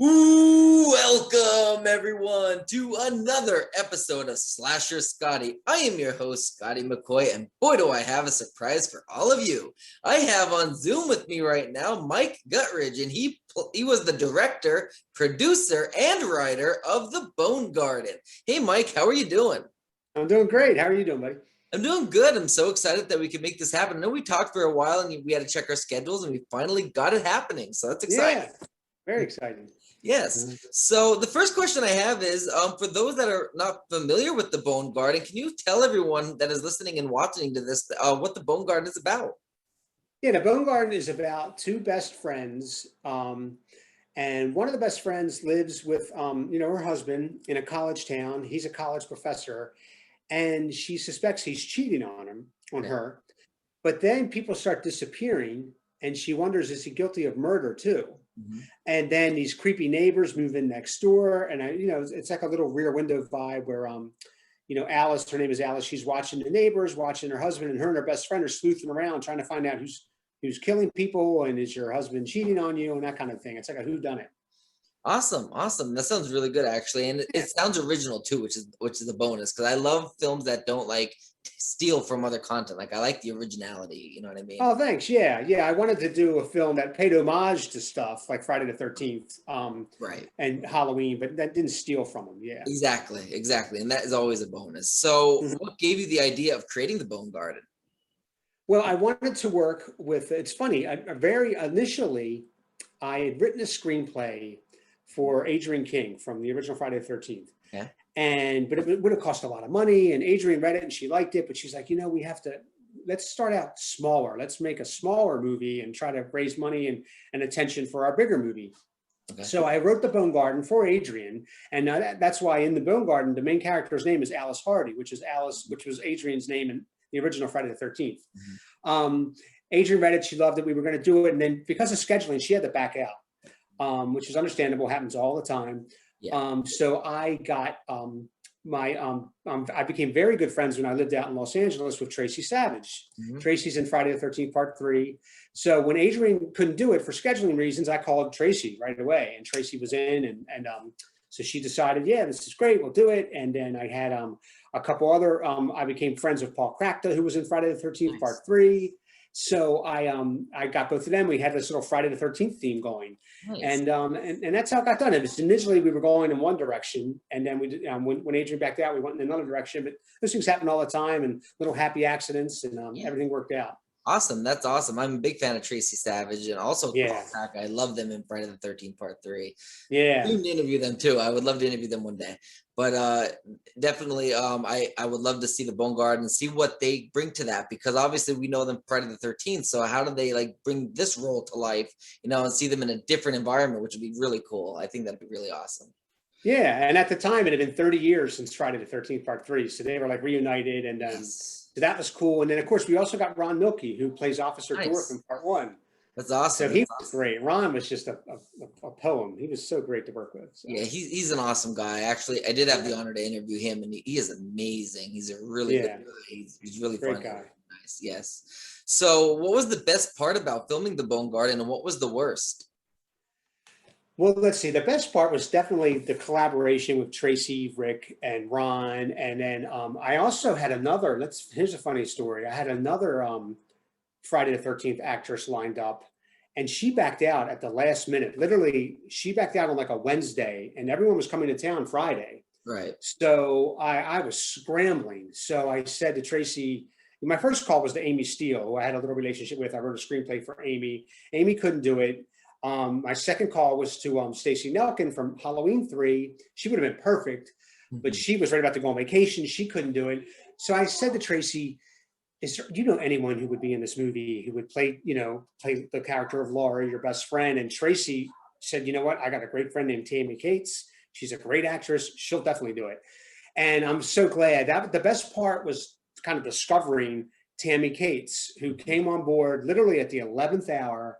Welcome everyone to another episode of Slasher Scotty. I am your host, Scotty McCoy, and boy do I have a surprise for all of you. I have on Zoom with me right now Mike Gutridge, and he was the director, producer, and writer of The Bone Garden. Hey Mike, how are you doing? I'm doing great. How are you doing, buddy? I'm doing good. I'm so excited that we can make this happen. I know we talked for a while and we had to check our schedules, and we finally got it happening, so that's exciting. Yeah, very exciting. Yes. So the first question I have is, for those that are not familiar with the Bone Garden, can you tell everyone that is listening and watching to this what the Bone Garden is about? Yeah, the Bone Garden is about two best friends, and one of the best friends lives with, her husband in a college town. He's a college professor, and she suspects he's cheating on her. But then people start disappearing, and she wonders, is he guilty of murder too? Mm-hmm. And then these creepy neighbors move in next door, and it's like a little Rear Window vibe where, Alice, her name is Alice. She's watching the neighbors, watching her husband, and her best friend are sleuthing around trying to find out who's killing people, and is your husband cheating on you, and that kind of thing. It's like a whodunit. Awesome. That sounds really good, actually, and it sounds original too, which is a bonus, because I love films that don't like steal from other content. Like, I like the originality, you know what I mean? Oh, thanks. Yeah. I wanted to do a film that paid homage to stuff like Friday the 13th, right, and Halloween, but that didn't steal from them. Yeah, exactly, and that is always a bonus. So, what gave you the idea of creating the Bone Garden? Well, I wanted to work with. It's funny. Very initially, I had written a screenplay for Adrienne King from the original Friday the 13th. Yeah. But it would have cost a lot of money, and Adrienne read it and she liked it, but she's like, let's start out smaller. Let's make a smaller movie and try to raise money and attention for our bigger movie. Okay. So I wrote The Bone Garden for Adrienne, and that's why in The Bone Garden, the main character's name is Alice Hardy, which was Adrienne's name in the original Friday the 13th. Mm-hmm. Adrienne read it, she loved it, we were going to do it, and then because of scheduling, she had to back out, which is understandable, happens all the time. Yeah. So I got I became very good friends when I lived out in Los Angeles with Tracie Savage. Mm-hmm. Tracie's in Friday the 13th Part 3. So when Adrienne couldn't do it for scheduling reasons, I called Tracie right away, and Tracie was in, and so she decided, yeah, this is great, we'll do it. And then I had a couple other, I became friends with Paul Kratka, who was in Friday the 13th nice. Part 3. So I got both of them. We had this little Friday the 13th theme going, nice. And that's how it got done. It was initially we were going in one direction, and then we did, when Adrienne backed out, we went in another direction. But those things happen all the time, and little happy accidents, and everything worked out. Awesome. That's awesome. I'm a big fan of Tracie Savage, and also Kratka. I love them in Friday the 13th Part 3. Yeah. You can interview them too. I would love to interview them one day. But definitely, I would love to see the Bone Garden and see what they bring to that, because obviously we know them Friday the 13th. So how do they like bring this role to life, and see them in a different environment, which would be really cool. I think that'd be really awesome. Yeah. And at the time, it had been 30 years since Friday the 13th Part 3. So they were like reunited, and so that was cool. And then, of course, we also got Ron Milkey, who plays Officer Dorf in Part 1. That's awesome. So he was great. Ron was just a poem. He was so great to work with. So. Yeah, he's an awesome guy. Actually, I did have the honor to interview him, and he is amazing. He's a really good guy. He's really great fun. Guy. Nice. Yes. So what was the best part about filming The Bone Garden, and what was the worst? Well, let's see. The best part was definitely the collaboration with Tracie, Rick, and Ron. And then I also had another, here's a funny story. I had another Friday the 13th actress lined up, and she backed out at the last minute. Literally, she backed out on like a Wednesday, and everyone was coming to town Friday. Right. So I was scrambling. So I said to Tracie, my first call was to Amy Steele, who I had a little relationship with. I wrote a screenplay for Amy. Amy couldn't do it. My second call was to Stacey Nelkin from Halloween 3. She would have been perfect, but she was right about to go on vacation. She couldn't do it. So I said to Tracie, do you know anyone who would be in this movie who would play the character of Laura, your best friend? And Tracie said, you know what? I got a great friend named Tammy Cates. She's a great actress. She'll definitely do it. And I'm so glad. The best part was kind of discovering Tammy Cates, who came on board literally at the 11th hour.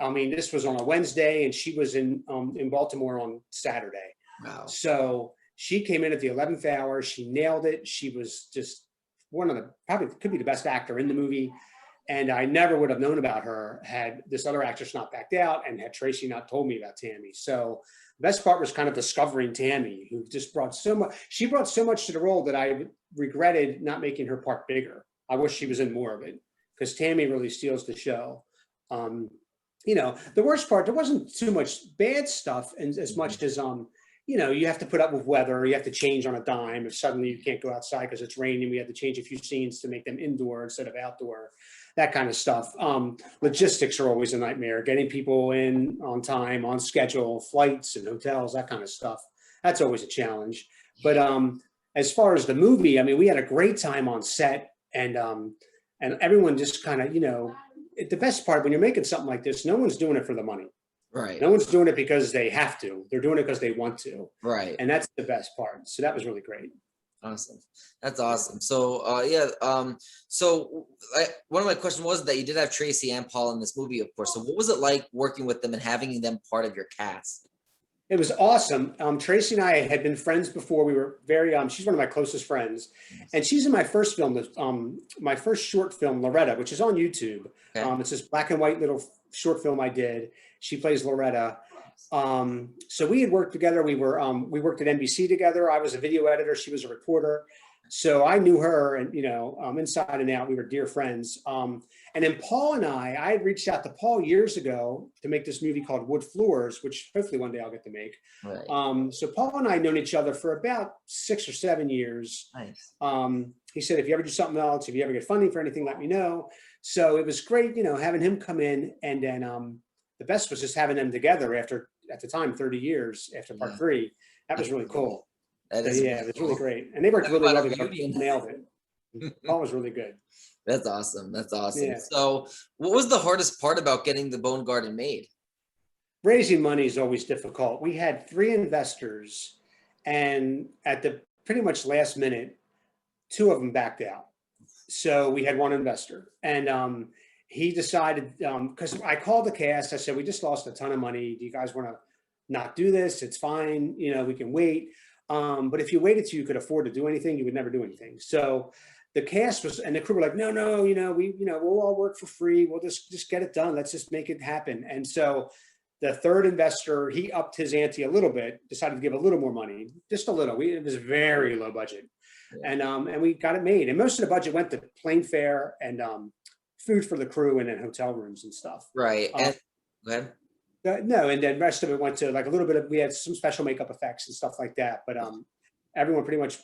I mean, this was on a Wednesday, and she was in Baltimore on Saturday. Wow. So she came in at the 11th hour. She nailed it. She was just one of the, probably could be the best actor in the movie. And I never would have known about her had this other actress not backed out and had Tracie not told me about Tammy. So the best part was kind of discovering Tammy, who just brought so much. She brought so much to the role that I regretted not making her part bigger. I wish she was in more of it, because Tammy really steals the show. The worst part, there wasn't too much bad stuff, and as much as you have to put up with weather, you have to change on a dime. If suddenly you can't go outside because it's raining, we had to change a few scenes to make them indoor instead of outdoor, that kind of stuff. Logistics are always a nightmare, getting people in on time, on schedule, flights and hotels, that kind of stuff. That's always a challenge. But as far as the movie, I mean, we had a great time on set, and everyone just kind of, the best part when you're making something like this, no one's doing it for the money. Right. No one's doing it because they have to. They're doing it because they want to. Right. And that's the best part. So that was really great. Awesome. That's awesome. So one of my questions was that you did have Tracie and Paul in this movie, of course. So what was it like working with them and having them part of your cast? It was awesome. Tracie and I had been friends before. We were very, she's one of my closest friends. And she's in my first film, my first short film, Loretta, which is on YouTube. Okay. It's this black and white little short film I did. She plays Loretta. So we had worked together. We worked at NBC together. I was a video editor. She was a reporter. So I knew her, and inside and out, we were dear friends. And then Paul and I had reached out to Paul years ago to make this movie called Wood Floors, which hopefully one day I'll get to make. Right. So Paul and I had known each other for about 6 or 7 years. Nice. He said, if you ever do something else, if you ever get funding for anything, let me know. So it was great, having him come in, and then the best was just having them together after, at the time, 30 years after part 3. That was really cool. It was really great. And they worked really well together. Nailed it. Paul was really good. That's awesome. That's awesome. Yeah. So what was the hardest part about getting the Bone Garden made? Raising money is always difficult. We had 3 investors, and at the pretty much last minute, 2 of them backed out. So we had 1 investor, and he decided, because I called the cast, I said, we just lost a ton of money. Do you guys want to not do this? It's fine. We can wait. But if you waited till you could afford to do anything, you would never do anything. So the cast was, and the crew were like, no, we'll all work for free. We'll just get it done. Let's just make it happen. And so the 3rd investor, he upped his ante a little bit, decided to give a little more money, just a little. It was very low budget. Yeah. And we got it made. And most of the budget went to plane fare and food for the crew, and then hotel rooms and stuff. Right. And go ahead. No, and then the rest of it went to like a little bit of, we had some special makeup effects and stuff like that. But everyone pretty much,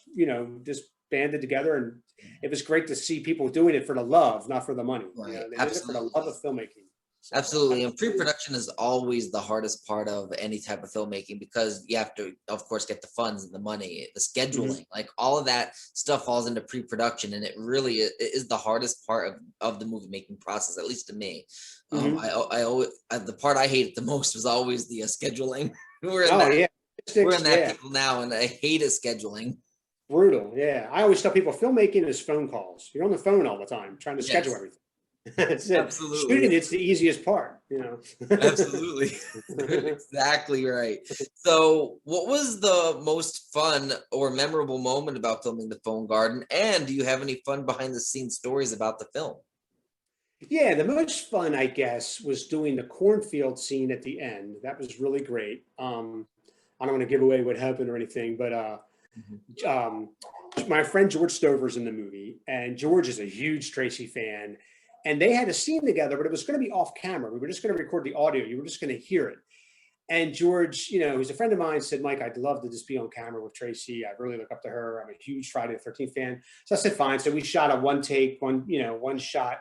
just banded together, and it was great to see people doing it for the love, not for the money. Right. They did it for the love of filmmaking. So, absolutely. And pre-production is always the hardest part of any type of filmmaking, because you have to, of course, get the funds and the money, the scheduling, like all of that stuff falls into pre-production. And it really is the hardest part of the movie making process, at least to me. I always, the part I hated the most was always the scheduling. We're in that people now, and I hated scheduling. Brutal. Yeah. I always tell people filmmaking is phone calls. You're on the phone all the time trying to schedule everything. Absolutely. Shooting, it's the easiest part, Absolutely. Exactly right. So what was the most fun or memorable moment about filming The Bone Garden? And do you have any fun behind the scenes stories about the film? Yeah, the most fun, I guess, was doing the cornfield scene at the end. That was really great. I don't want to give away what happened or anything, but my friend George Stover's in the movie, and George is a huge Tracie fan. And they had a scene together, but it was going to be off camera. We were just going to record the audio. You were just going to hear it. And George, who's a friend of mine, said, Mike, I'd love to just be on camera with Tracie. I really look up to her. I'm a huge Friday the 13th fan. So I said, fine. So we shot a one shot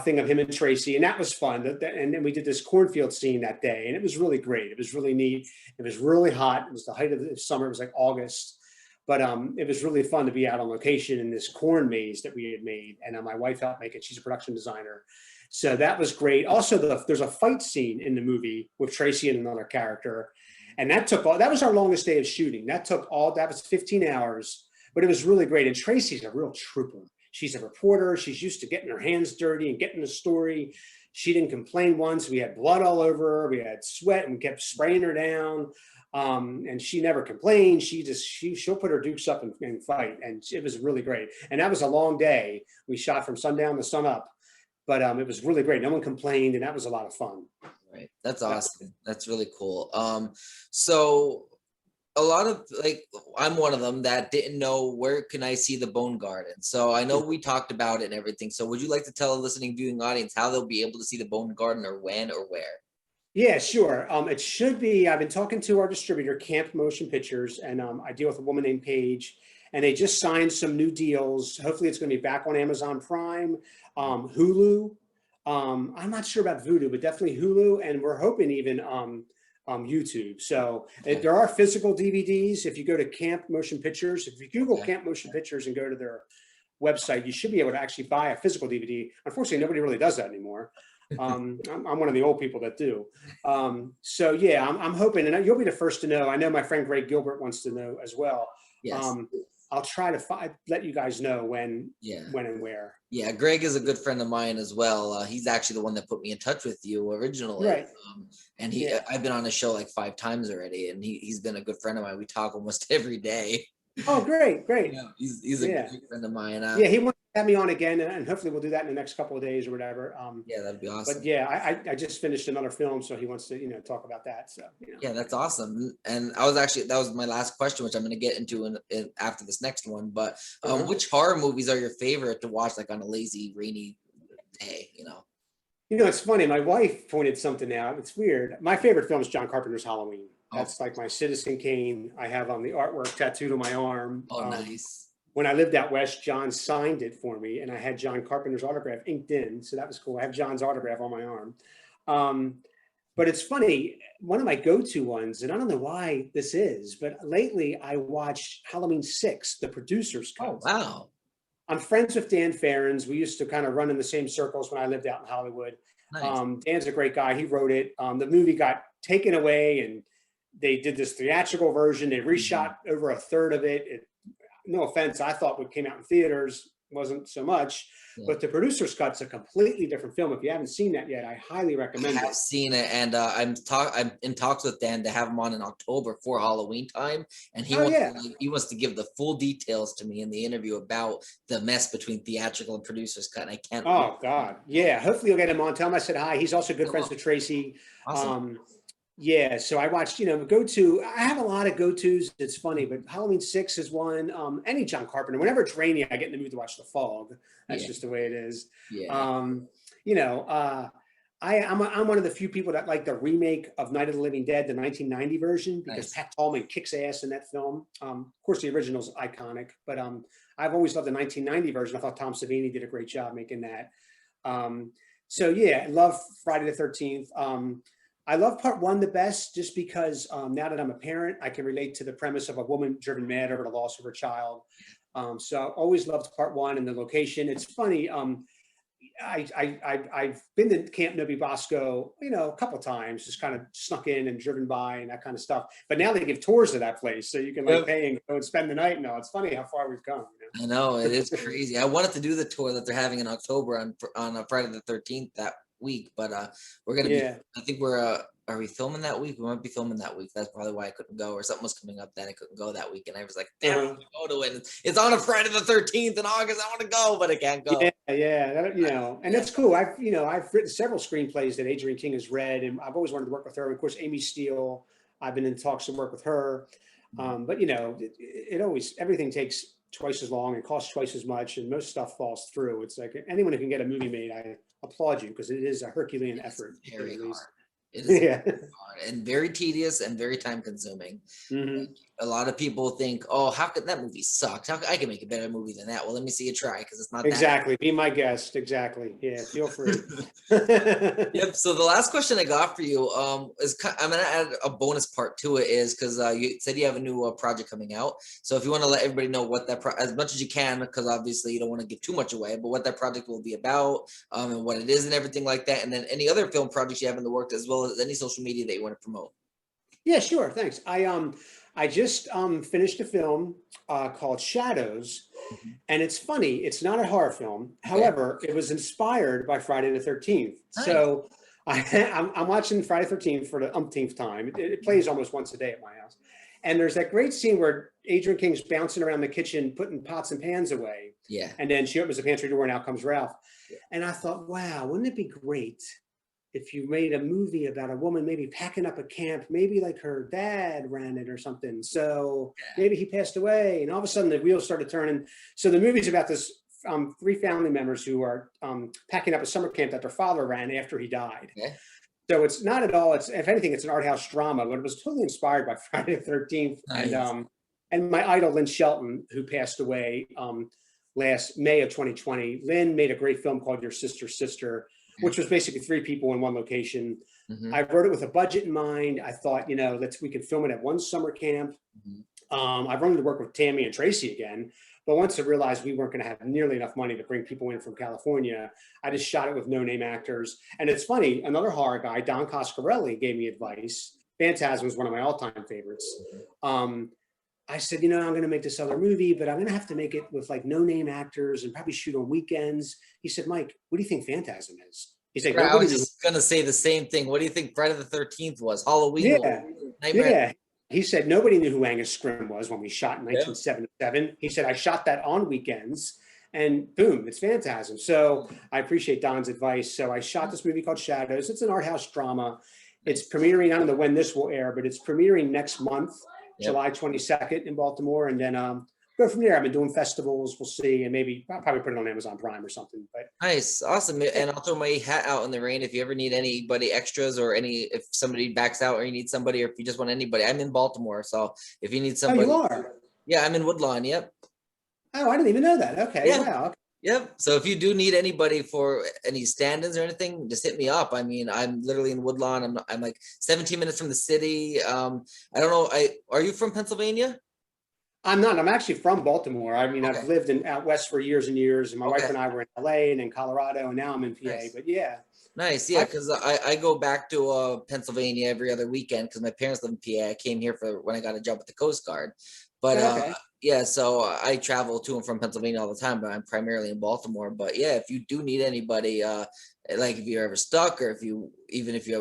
thing of him and Tracie. And that was fun. And then we did this cornfield scene that day. And it was really great. It was really neat. It was really hot. It was the height of the summer. It was like August. But it was really fun to be out on location in this corn maze that we had made. And my wife helped make it. She's a production designer. So that was great. Also, there's a fight scene in the movie with Tracie and another character. And that was our longest day of shooting. That was 15 hours, but it was really great. And Tracie's a real trooper. She's a reporter. She's used to getting her hands dirty and getting the story. She didn't complain once. We had blood all over her. We had sweat and kept spraying her down. And she never complained. She'll put her dukes up and fight, and it was really great. And that was a long day. We shot from sundown to sun up, but it was really great. No one complained, and that was a lot of fun. Right. That's awesome. That's really cool. So a lot of like I'm one of them that didn't know where can I see the Bone Garden. So I know we talked about it and everything. So would you like to tell a listening viewing audience how they'll be able to see the Bone Garden, or when or where? Yeah, sure. It should be. I've been talking to our distributor, Camp Motion Pictures, and I deal with a woman named Paige, and they just signed some new deals. Hopefully, it's going to be back on Amazon Prime, Hulu. I'm not sure about Vudu, but definitely Hulu, and we're hoping even YouTube. So there are physical DVDs. If you go to Camp Motion Pictures, if you Google Camp Motion Pictures and go to their website, you should be able to actually buy a physical DVD. Unfortunately, nobody really does that anymore. I'm one of the old people that do. So yeah, I'm hoping, and you'll be the first to know. I know my friend Greg Gilbert wants to know as well. Yes. I'll try to let you guys know when and where. Yeah, Greg is a good friend of mine as well. He's actually the one that put me in touch with you originally. Right. And I've been on his show like 5 times already, and he's been a good friend of mine. We talk almost every day. Oh, great. Yeah, he's a good friend of mine. He wants to have me on again, and hopefully we'll do that in the next couple of days or whatever. Yeah, that'd be awesome. But yeah, I just finished another film, so he wants to talk about that. So yeah, that's awesome. And that was my last question, which I'm going to get into in after this next one. But which horror movies are your favorite to watch, like on a lazy, rainy day? It's funny. My wife pointed something out. It's weird. My favorite film is John Carpenter's Halloween. That's like my Citizen Kane. I have on the artwork tattooed on my arm. Oh, nice. When I lived out west, John signed it for me, and I had John Carpenter's autograph inked in, so that was cool. I have John's autograph on my arm. But it's funny, one of my go-to ones, and I don't know why this is, but lately I watched Halloween 6, the producer's cut. Oh, wow. I'm friends with Dan Farrens. We used to kind of run in the same circles when I lived out in Hollywood. Nice. Dan's a great guy. He wrote it. The movie got taken away, and they did this theatrical version. They reshot over a third of it. No offense, I thought what came out in theaters wasn't so much, but the producer's cut's a completely different film. If you haven't seen that yet, I highly recommend it. I've seen it, and I'm in talks with Dan to have him on in October for Halloween time, and he wants to give the full details to me in the interview about the mess between theatrical and producer's cut. And I can't. Oh God, yeah. Hopefully you'll get him on. Tell him I said hi. He's also good friends with Tracie. Awesome. Yeah, so I watched, I have a lot of go-tos. It's funny, but Halloween 6 is one. Any John Carpenter. Whenever it's rainy, I get in the mood to watch The Fog. That's just the way it is. Yeah. I'm one of the few people that like the remake of Night of the Living Dead, the 1990 version, because Pat Tallman kicks ass in that film. Of course, the original is iconic, but I've always loved the 1990 version. I thought Tom Savini did a great job making that. So yeah, I love Friday the 13th. I love part 1 the best, just because now that I'm a parent, I can relate to the premise of a woman driven mad over the loss of her child. So I always loved part 1 and the location. It's funny. I've been to Camp Novi Bosco, a couple of times, just kind of snuck in and driven by and that kind of stuff. But now they give tours of that place, so you can pay and go and spend the night. No, it's funny how far we've come. I know, it is crazy. I wanted to do the tour that they're having in October on Friday the 13th that week, but we're gonna be. I think we're. Are we filming that week? We might be filming that week. That's probably why I couldn't go, or something was coming up that I couldn't go that week, and I was like, "Damn, I want to go to it. It's on a Friday the 13th in August. I want to go, but I can't go." Yeah, and that's cool. I've written several screenplays that Adrienne King has read, and I've always wanted to work with her. Of course, Amy Steele. I've been in talks to work with her, but everything takes twice as long and costs twice as much, and most stuff falls through. It's like anyone who can get a movie made, I applaud you, because it is a Herculean effort. Very hard. It is hard and very tedious and very time consuming. A lot of people think, "Oh, how could that movie suck? I can make a better movie than that." Well, let me see you try, because it's not exactly. Be my guest. Exactly. Yeah, feel free. Yep. So the last question I got for you is, I'm gonna add a bonus part to it, is because you said you have a new project coming out. So if you want to let everybody know what that as much as you can, because obviously you don't want to give too much away, but what that project will be about, and what it is and everything like that, and then any other film projects you have in the works, as well as any social media that you want to promote. Yeah, sure. Thanks. I just finished a film called Shadows, and it's funny. It's not a horror film. However, it was inspired by Friday the 13th. Nice. So I'm watching Friday 13th for the umpteenth time. It plays almost once a day at my house. And there's that great scene where Adrienne King's bouncing around the kitchen, putting pots and pans away. Yeah. And then she opens the pantry door and out comes Ralph. Yeah. And I thought, wow, wouldn't it be great if you made a movie about a woman maybe packing up a camp, maybe like her dad ran it or something. So maybe he passed away and all of a sudden the wheels started turning. So the movie's about this three family members who are packing up a summer camp that their father ran after he died. Yeah. So it's not at all, it's, if anything, it's an art house drama, but it was totally inspired by Friday the 13th. Nice. And my idol, Lynn Shelton, who passed away last May of 2020, Lynn made a great film called Your Sister's Sister, which was basically three people in one location. Mm-hmm. I wrote it with a budget in mind. I thought, you know, we could film it at one summer camp. Mm-hmm. I've run to work with Tammy and Tracie again, but once I realized we weren't going to have nearly enough money to bring people in from California, I just shot it with no-name actors. And it's funny, another horror guy, Don Coscarelli, gave me advice. Phantasm was one of my all-time favorites. I said, you know, I'm going to make this other movie, but I'm going to have to make it with like no-name actors and probably shoot on weekends. He said, Mike, what do you think Phantasm is? He's like, I was just going to say the same thing. What do you think Friday the 13th was? Halloween? Yeah. Nightmare? Yeah. He said nobody knew who Angus Scrimm was when we shot in 1977. He said I shot that on weekends, and boom, it's Phantasm. So I appreciate Don's advice. So I shot this movie called Shadows. It's an art house drama. It's premiering. I don't know when this will air, but it's premiering next month, July 22nd in Baltimore, and then go from there. I've been doing festivals. We'll see, and maybe I'll probably put it on Amazon Prime or something. But nice, awesome. And I'll throw my hat out in the rain if you ever need anybody extras or if somebody backs out or you need somebody or if you just want anybody. I'm in Baltimore, so if you need somebody. Oh, you are? Yeah, I'm in Woodlawn. Yep. Oh, I didn't even know that. Okay. Yeah. Wow. Okay. Yep. So if you do need anybody for any stand-ins or anything, just hit me up. I mean, I'm literally in Woodlawn. I'm like 17 minutes from the city. I don't know. Are you from Pennsylvania? I'm not. I'm actually from Baltimore. I mean, Okay. I've lived out west for years and years, and my wife and I were in LA and in Colorado, and now I'm in PA. Nice. But yeah. Nice. Yeah, because I go back to Pennsylvania every other weekend because my parents live in PA. I came here for when I got a job with the Coast Guard. But yeah, so I travel to and from Pennsylvania all the time, but I'm primarily in Baltimore. But yeah, if you do need anybody, like if you're ever stuck or if you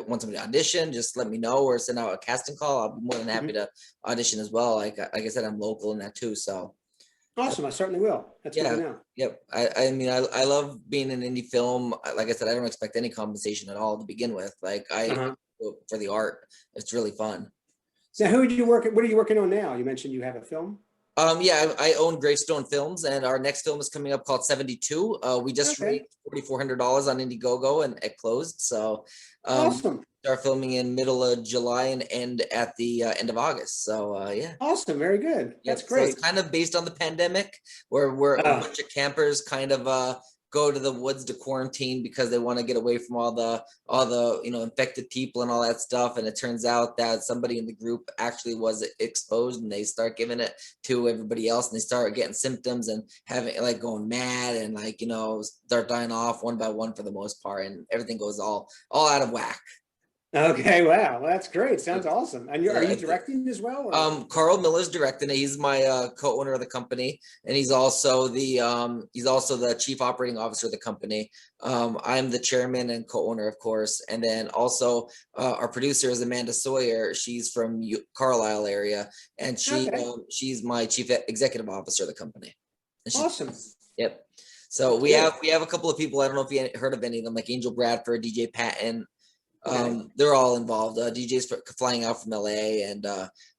want somebody to audition, just let me know or send out a casting call. I'll be more than happy to audition as well. Like I said, I'm local in that too. So awesome. I certainly will. That's good to know. Yep. I mean, I love being in indie film. Like I said, I don't expect any compensation at all to begin with. Like for the art, it's really fun. So who do you work? What are you working on now? You mentioned you have a film. Yeah, I own Gravestone Films, and our next film is coming up called 72. We just raised $4,400 on Indiegogo, and it closed. So, awesome. Start filming in middle of July and end at the end of August. So, yeah. Awesome. Very good. That's great. So it's kind of based on the pandemic, where we're a bunch of campers kind of go to the woods to quarantine because they want to get away from all the infected people and all that stuff. And it turns out that somebody in the group actually was exposed, and they start giving it to everybody else, and they start getting symptoms and having like going mad and start dying off one by one for the most part, and everything goes all out of whack. Okay, wow, well, that's great. Sounds awesome. And are you directing as well? Or? Carl Miller's directing it. He's my co-owner of the company, and he's also the chief operating officer of the company. I'm the chairman and co-owner, of course, and then also our producer is Amanda Sawyer. She's from Carlisle area, and she's my chief executive officer of the company. Awesome. Yep. So we have a couple of people. I don't know if you heard of any of them, like Angel Bradford, DJ Patton. They're all involved. DJ's flying out from LA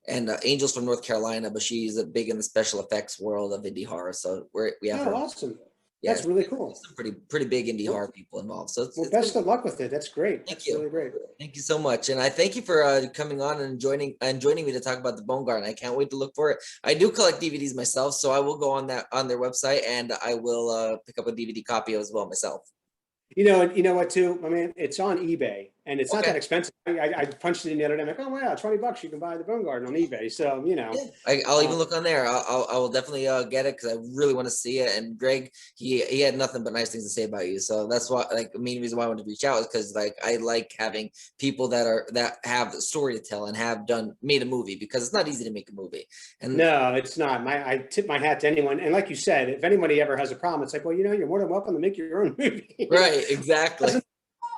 and Angel's from North Carolina, but she's big in the special effects world of indie horror. So we have her. Awesome. Yeah, that's really cool. Some pretty big indie horror people involved. So it's best of luck with it. That's great. Thank That's you. Really great. Thank you so much, and I thank you for coming on and joining me to talk about the Bone Garden. I can't wait to look for it. I do collect DVDs myself, so I will go on their website and I will pick up a DVD copy as well myself. You know what too? I mean, it's on eBay and it's not that expensive. I punched it in the other day. I'm like, oh wow, $20 you can buy the Bone Garden on eBay. So I'll even look on there. I will definitely get it because I really want to see it. And Greg, he had nothing but nice things to say about you. So that's why, the main reason why I wanted to reach out is because I like having people that have a story to tell and have made a movie, because it's not easy to make a movie. And no, it's not. I tip my hat to anyone. And like you said, if anybody ever has a problem, it's like, well, you're more than welcome to make your own movie. Right. Exactly.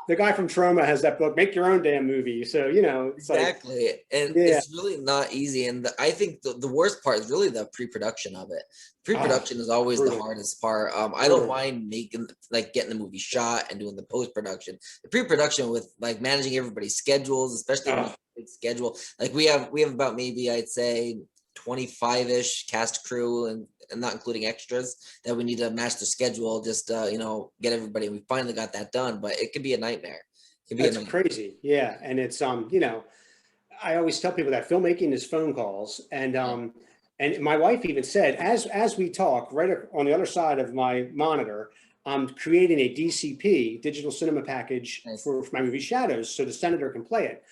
the guy from Trauma has that book, Make Your Own Damn Movie. So, it's like, Exactly. And yeah. it's really not easy. And I think the worst part is really the pre-production of it. Pre-production is always the brutal. hardest part. I don't mind making getting the movie shot and doing the post-production. The pre-production with like managing everybody's schedules, especially when it's a big schedule. Like we have about maybe I'd say 25-ish cast crew and not including extras that we need to match the schedule, just get everybody. We finally got that done, but it can be a nightmare. That's crazy. Yeah. And it's, I always tell people that filmmaking is phone calls. And my wife even said, as we talk, right on the other side of my monitor, I'm creating a DCP, digital cinema package, for my movie Shadows, so the senator can play it.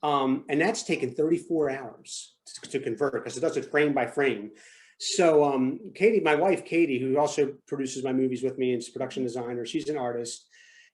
And that's taken 34 hours to convert, because it does it frame by frame. So Katie, my wife, Katie, who also produces my movies with me and is a production designer, she's an artist.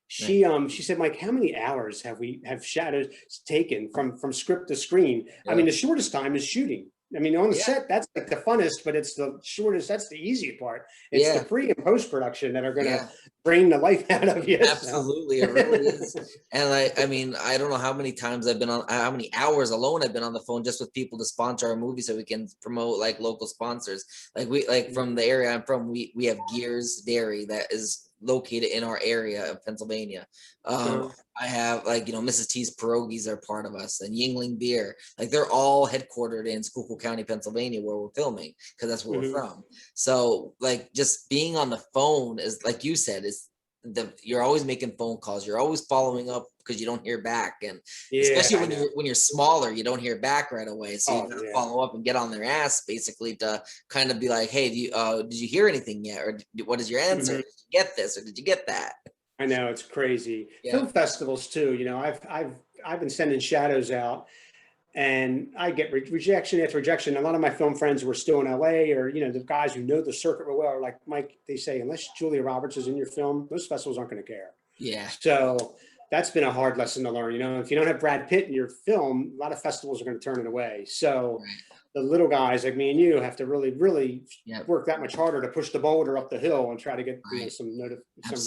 She said, Mike, how many hours have Shadows taken from script to screen? I mean, the shortest time is shooting. I mean, on the set, that's like the funnest, but it's the shortest. That's the easy part. It's the pre and post production that are going to bring the life out of you. Absolutely, it really is. And I mean, I don't know how many times how many hours alone I've been on the phone just with people to sponsor our movie so we can promote like local sponsors. Like from the area I'm from, we have Gears Dairy that is located in our area of Pennsylvania. I have Mrs. T's Pierogies are part of us, and Yingling Beer. Like they're all headquartered in Schuylkill County, Pennsylvania, where we're filming, because that's where we're from. So like just being on the phone is, like you said, you're always making phone calls. You're always following up because you don't hear back, and especially when you're smaller, you don't hear back right away. So you gotta follow up and get on their ass basically to kind of be like, hey, did you hear anything yet, or what is your answer? Did you get this, or did you get that? I know, it's crazy. Film festivals too. I've been sending Shadows out, and I get rejection after rejection. A lot of my film friends who are still in LA, or the guys who know the circuit real well, are like, Mike, they say, unless Julia Roberts is in your film, most festivals aren't going to care. Yeah. So that's been a hard lesson to learn. If you don't have Brad Pitt in your film, a lot of festivals are going to turn it away. So the little guys like me and you have to really, really work that much harder to push the boulder up the hill and try to get some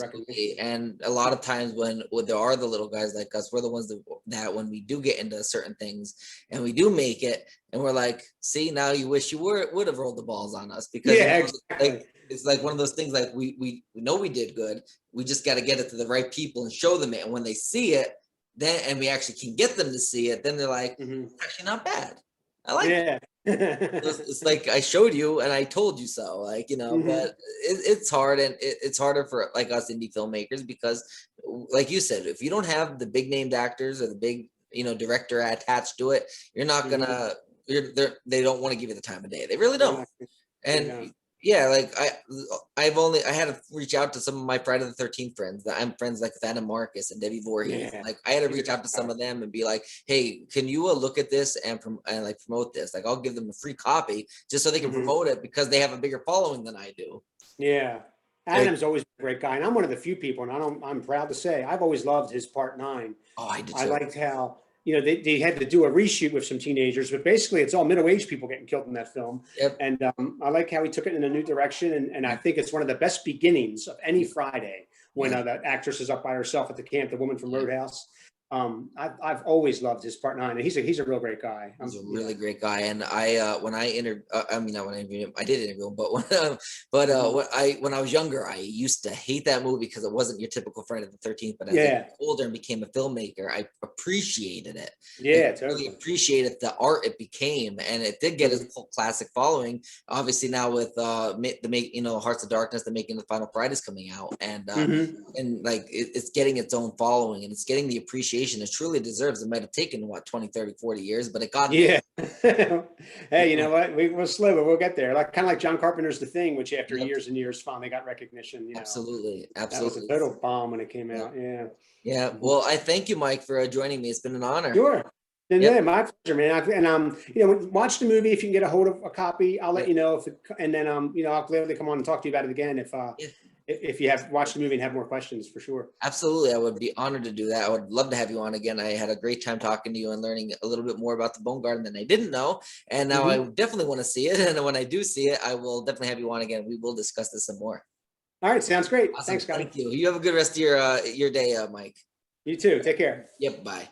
recognition. And a lot of times when there are the little guys like us, we're the ones that when we do get into certain things and we do make it, and we're like, see, now you wish you would have rolled the balls on us, because exactly. It's like one of those things, like we know we did good. We just got to get it to the right people and show them it. And when they see it, and we actually can get them to see it, then they're like, it's actually not bad. I like it. It's like I showed you and I told you so, but it's hard, and it's harder for like us indie filmmakers, because like you said, if you don't have the big named actors or the big director attached to it, you're not gonna they don't want to give you the time of day. They really don't. And like I had to reach out to some of my Friday the 13th friends that I'm friends like with Adam Marcus and Debbie Voorhees. Like I had to reach out to some of them and be like, hey, can you look at this and like promote this? Like I'll give them a free copy just so they can promote it, because they have a bigger following than I do. Yeah. Adam's always a great guy, and I'm one of the few people, and I'm proud to say I've always loved his Part 9. Oh, I did too. I liked how they had to do a reshoot with some teenagers, but basically it's all middle-aged people getting killed in that film. And I like how he took it in a new direction, and I think it's one of the best beginnings of any Friday when that actress is up by herself at the camp, the woman from Roadhouse. I've always loved his Part 9, and he's a real great guy. He's a really great guy, and when I interviewed, not when I interviewed him, I did interview him, but when I was younger, I used to hate that movie because it wasn't your typical Friday the 13th. But as I got older and became a filmmaker, I appreciated it. Yeah, I really appreciated the art it became, and it did get its cult classic following. Obviously, now with Hearts of Darkness, the Making of the Final Fridays coming out, and like it's getting its own following, and it's getting the appreciation it truly deserves. It might have taken 20, 30, 40 years, but it got there. Hey, you know what? We'll slow, but we'll get there. Like kind of like John Carpenter's The Thing, which after years and years finally got recognition. Absolutely. That was a total bomb when it came out. Yeah. Well, I thank you, Mike, for joining me. It's been an honor. Sure. Yeah, my pleasure, man. Watch the movie. If you can get a hold of a copy, I'll let you know. I'll gladly come on and talk to you about it again if you have watched the movie and have more questions, for sure. Absolutely. I would be honored to do that. I would love to have you on again. I had a great time talking to you and learning a little bit more about the Bone Garden than I didn't know. And now I definitely want to see it. And when I do see it, I will definitely have you on again. We will discuss this some more. All right. Sounds great. Awesome. Thanks, Scotty. Thank you. You have a good rest of your day, Mike. You too. Take care. Yep, bye.